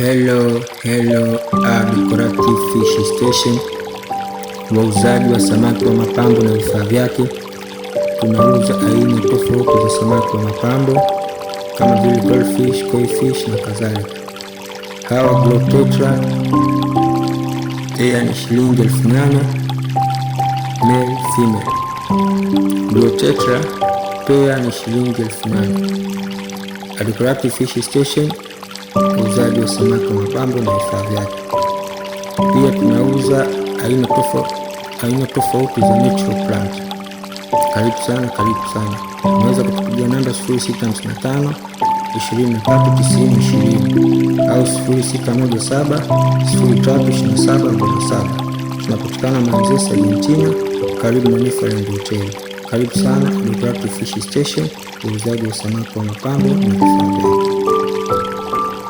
Hello, Decorative Fish Station, wauzaji wa samaki wa mapambo na vifaa vyake. Tunauza aina tofauti za samaki wa mapambo kama vile goldfish, koi fish na kadhalika. Hawa Globe Tetra ni shilingi 8,000 male female. Globe Tetra pia ni shilingi 8,000. Decorative Fish Station, uuzaji wa samaki wa mapambo na vifaa vyake. Pia tunauza aina tofauti za natural plant. Karibu sana. Unaweza kutupigia namba 0655 239020 au 0617 032747. Tunapatikana Manzese, Argentina, karibu na Neferland Hotel. Karibu sana Decorative Fish Station, uuzaji wa samaki wa mapambo na vifaa vyake.